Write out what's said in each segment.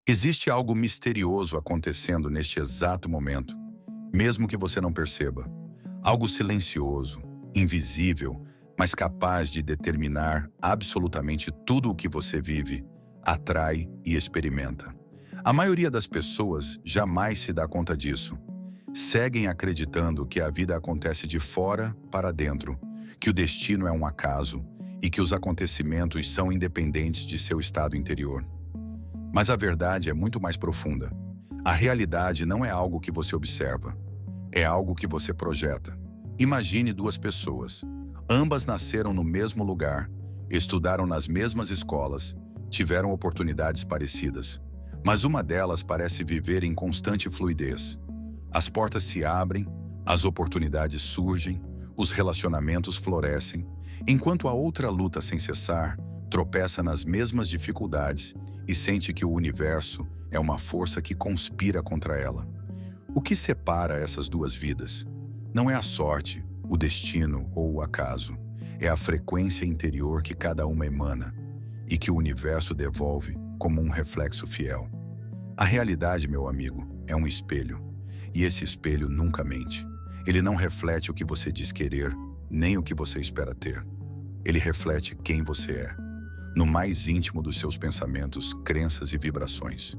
Existe algo misterioso acontecendo neste exato momento, mesmo que você não perceba. Algo silencioso, invisível, mas capaz de determinar absolutamente tudo o que você vive, atrai e experimenta. A maioria das pessoas jamais se dá conta disso. Seguem acreditando que a vida acontece de fora para dentro, que o destino é um acaso e que os acontecimentos são independentes de seu estado interior. Mas a verdade é muito mais profunda. A realidade não é algo que você observa, é algo que você projeta. Imagine duas pessoas. Ambas nasceram no mesmo lugar, estudaram nas mesmas escolas, tiveram oportunidades parecidas. Mas uma delas parece viver em constante fluidez. As portas se abrem, as oportunidades surgem, os relacionamentos florescem, enquanto a outra luta sem cessar, tropeça nas mesmas dificuldades e sente que o universo é uma força que conspira contra ela. O que separa essas duas vidas? Não é a sorte, o destino ou o acaso. É a frequência interior que cada uma emana e que o universo devolve como um reflexo fiel. A realidade, meu amigo, é um espelho. E esse espelho nunca mente. Ele não reflete o que você diz querer, nem o que você espera ter. Ele reflete quem você é, no mais íntimo dos seus pensamentos, crenças e vibrações.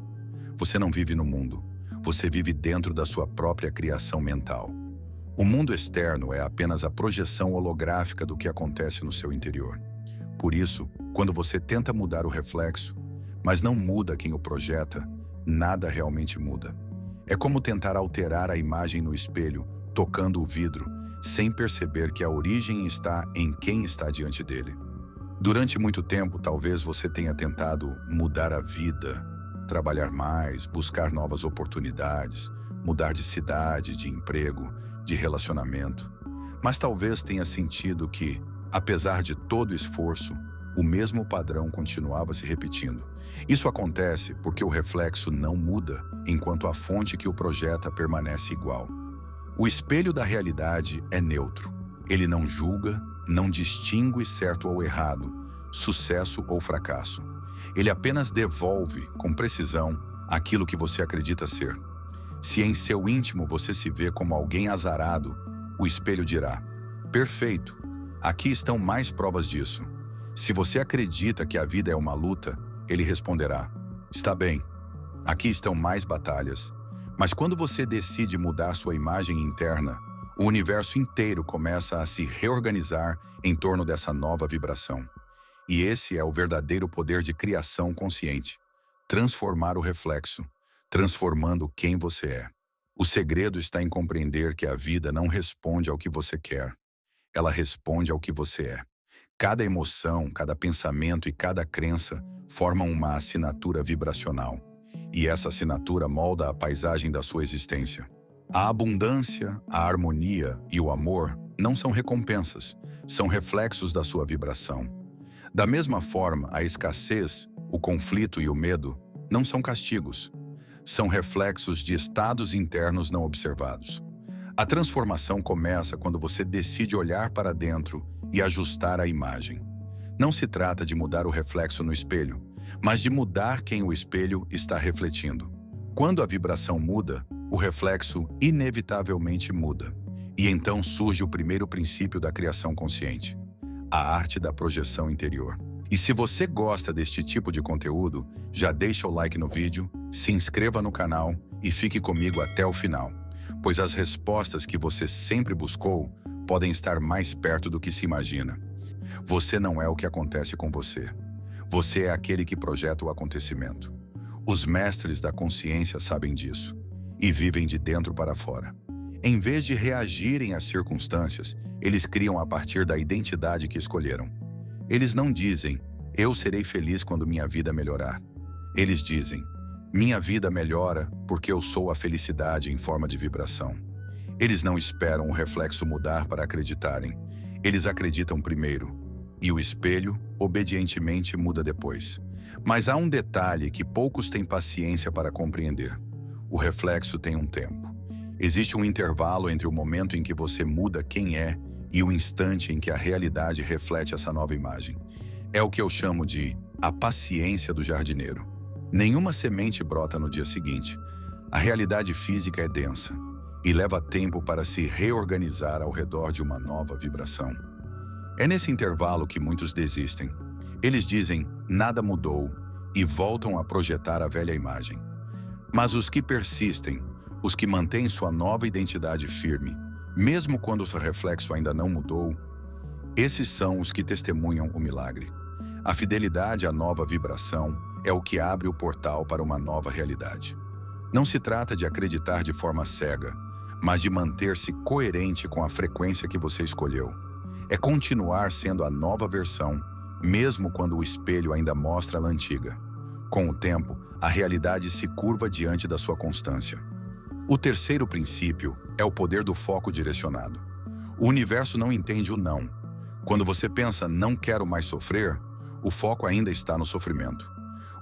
Você não vive no mundo, você vive dentro da sua própria criação mental. O mundo externo é apenas a projeção holográfica do que acontece no seu interior. Por isso, quando você tenta mudar o reflexo, mas não muda quem o projeta, nada realmente muda. É como tentar alterar a imagem no espelho, tocando o vidro, sem perceber que a origem está em quem está diante dele. Durante muito tempo, talvez você tenha tentado mudar a vida, trabalhar mais, buscar novas oportunidades, mudar de cidade, de emprego, de relacionamento. Mas talvez tenha sentido que, apesar de todo o esforço, o mesmo padrão continuava se repetindo. Isso acontece porque o reflexo não muda, enquanto a fonte que o projeta permanece igual. O espelho da realidade é neutro. Ele não julga, não distingue certo ou errado, sucesso ou fracasso. Ele apenas devolve, com precisão, aquilo que você acredita ser. Se em seu íntimo você se vê como alguém azarado, o espelho dirá: perfeito, aqui estão mais provas disso. Se você acredita que a vida é uma luta, ele responderá: está bem, aqui estão mais batalhas. Mas quando você decide mudar sua imagem interna, o universo inteiro começa a se reorganizar em torno dessa nova vibração. E esse é o verdadeiro poder de criação consciente: transformar o reflexo, transformando quem você é. O segredo está em compreender que a vida não responde ao que você quer, ela responde ao que você é. Cada emoção, cada pensamento e cada crença formam uma assinatura vibracional. E essa assinatura molda a paisagem da sua existência. A abundância, a harmonia e o amor não são recompensas, são reflexos da sua vibração. Da mesma forma, a escassez, o conflito e o medo não são castigos, são reflexos de estados internos não observados. A transformação começa quando você decide olhar para dentro e ajustar a imagem. Não se trata de mudar o reflexo no espelho, mas de mudar quem o espelho está refletindo. Quando a vibração muda, o reflexo inevitavelmente muda. E então surge o primeiro princípio da criação consciente: a arte da projeção interior. E se você gosta deste tipo de conteúdo, já deixa o like no vídeo, se inscreva no canal e fique comigo até o final, pois as respostas que você sempre buscou podem estar mais perto do que se imagina. Você não é o que acontece com você. Você é aquele que projeta o acontecimento. Os mestres da consciência sabem disso e vivem de dentro para fora. Em vez de reagirem às circunstâncias, eles criam a partir da identidade que escolheram. Eles não dizem: eu serei feliz quando minha vida melhorar. Eles dizem: minha vida melhora porque eu sou a felicidade em forma de vibração. Eles não esperam o reflexo mudar para acreditarem. Eles acreditam primeiro, e o espelho, obedientemente, muda depois. Mas há um detalhe que poucos têm paciência para compreender. O reflexo tem um tempo. Existe um intervalo entre o momento em que você muda quem é e o instante em que a realidade reflete essa nova imagem. É o que eu chamo de a paciência do jardineiro. Nenhuma semente brota no dia seguinte. A realidade física é densa e leva tempo para se reorganizar ao redor de uma nova vibração. É nesse intervalo que muitos desistem. Eles dizem, nada mudou, e voltam a projetar a velha imagem. Mas os que persistem, os que mantêm sua nova identidade firme, mesmo quando o seu reflexo ainda não mudou, esses são os que testemunham o milagre. A fidelidade à nova vibração é o que abre o portal para uma nova realidade. Não se trata de acreditar de forma cega, mas de manter-se coerente com a frequência que você escolheu. É continuar sendo a nova versão, mesmo quando o espelho ainda mostra a antiga. Com o tempo, a realidade se curva diante da sua constância. O terceiro princípio é o poder do foco direcionado. O universo não entende o não. Quando você pensa, não quero mais sofrer, o foco ainda está no sofrimento.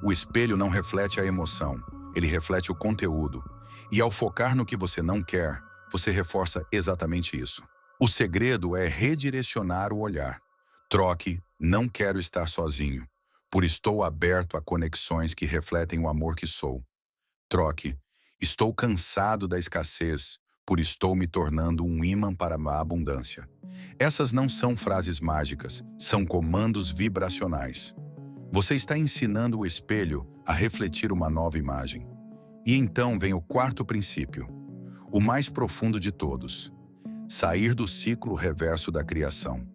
O espelho não reflete a emoção, ele reflete o conteúdo. E ao focar no que você não quer, você reforça exatamente isso. O segredo é redirecionar o olhar. Troque, não quero estar sozinho, por estou aberto a conexões que refletem o amor que sou. Troque, estou cansado da escassez, por estou me tornando um ímã para a abundância. Essas não são frases mágicas, são comandos vibracionais. Você está ensinando o espelho a refletir uma nova imagem. E então vem o quarto princípio, o mais profundo de todos: sair do ciclo reverso da criação.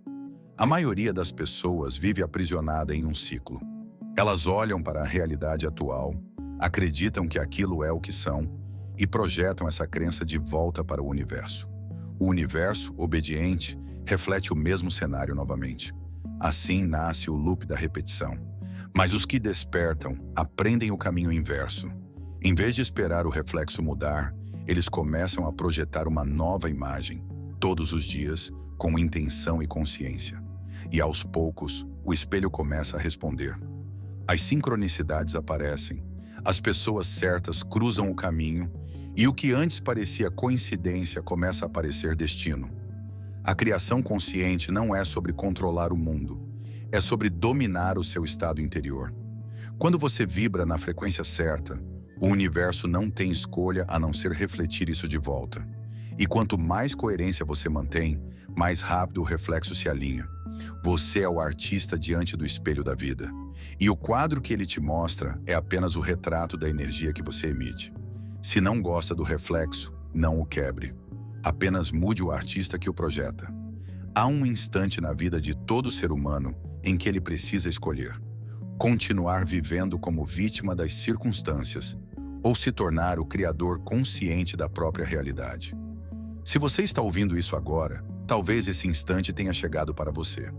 A maioria das pessoas vive aprisionada em um ciclo. Elas olham para a realidade atual, acreditam que aquilo é o que são e projetam essa crença de volta para o universo. O universo, obediente, reflete o mesmo cenário novamente. Assim nasce o loop da repetição. Mas os que despertam aprendem o caminho inverso. Em vez de esperar o reflexo mudar, eles começam a projetar uma nova imagem, todos os dias, com intenção e consciência. E aos poucos, o espelho começa a responder. As sincronicidades aparecem, as pessoas certas cruzam o caminho e o que antes parecia coincidência começa a parecer destino. A criação consciente não é sobre controlar o mundo, é sobre dominar o seu estado interior. Quando você vibra na frequência certa, o universo não tem escolha a não ser refletir isso de volta. E quanto mais coerência você mantém, mais rápido o reflexo se alinha. Você é o artista diante do espelho da vida. E o quadro que ele te mostra é apenas o retrato da energia que você emite. Se não gosta do reflexo, não o quebre. Apenas mude o artista que o projeta. Há um instante na vida de todo ser humano em que ele precisa escolher: continuar vivendo como vítima das circunstâncias ou se tornar o criador consciente da própria realidade. Se você está ouvindo isso agora, talvez esse instante tenha chegado para você.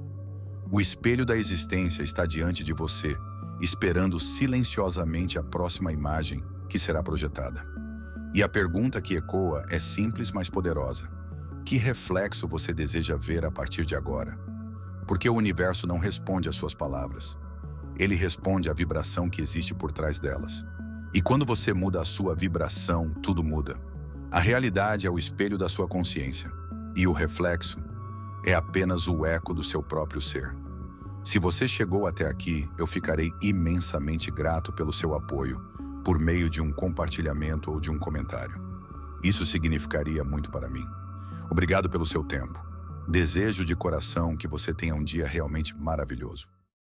O espelho da existência está diante de você, esperando silenciosamente a próxima imagem que será projetada. E a pergunta que ecoa é simples, mas poderosa: que reflexo você deseja ver a partir de agora? Porque o universo não responde às suas palavras. Ele responde à vibração que existe por trás delas. E quando você muda a sua vibração, tudo muda. A realidade é o espelho da sua consciência. E o reflexo é apenas o eco do seu próprio ser. Se você chegou até aqui, eu ficarei imensamente grato pelo seu apoio, por meio de um compartilhamento ou de um comentário. Isso significaria muito para mim. Obrigado pelo seu tempo. Desejo de coração que você tenha um dia realmente maravilhoso.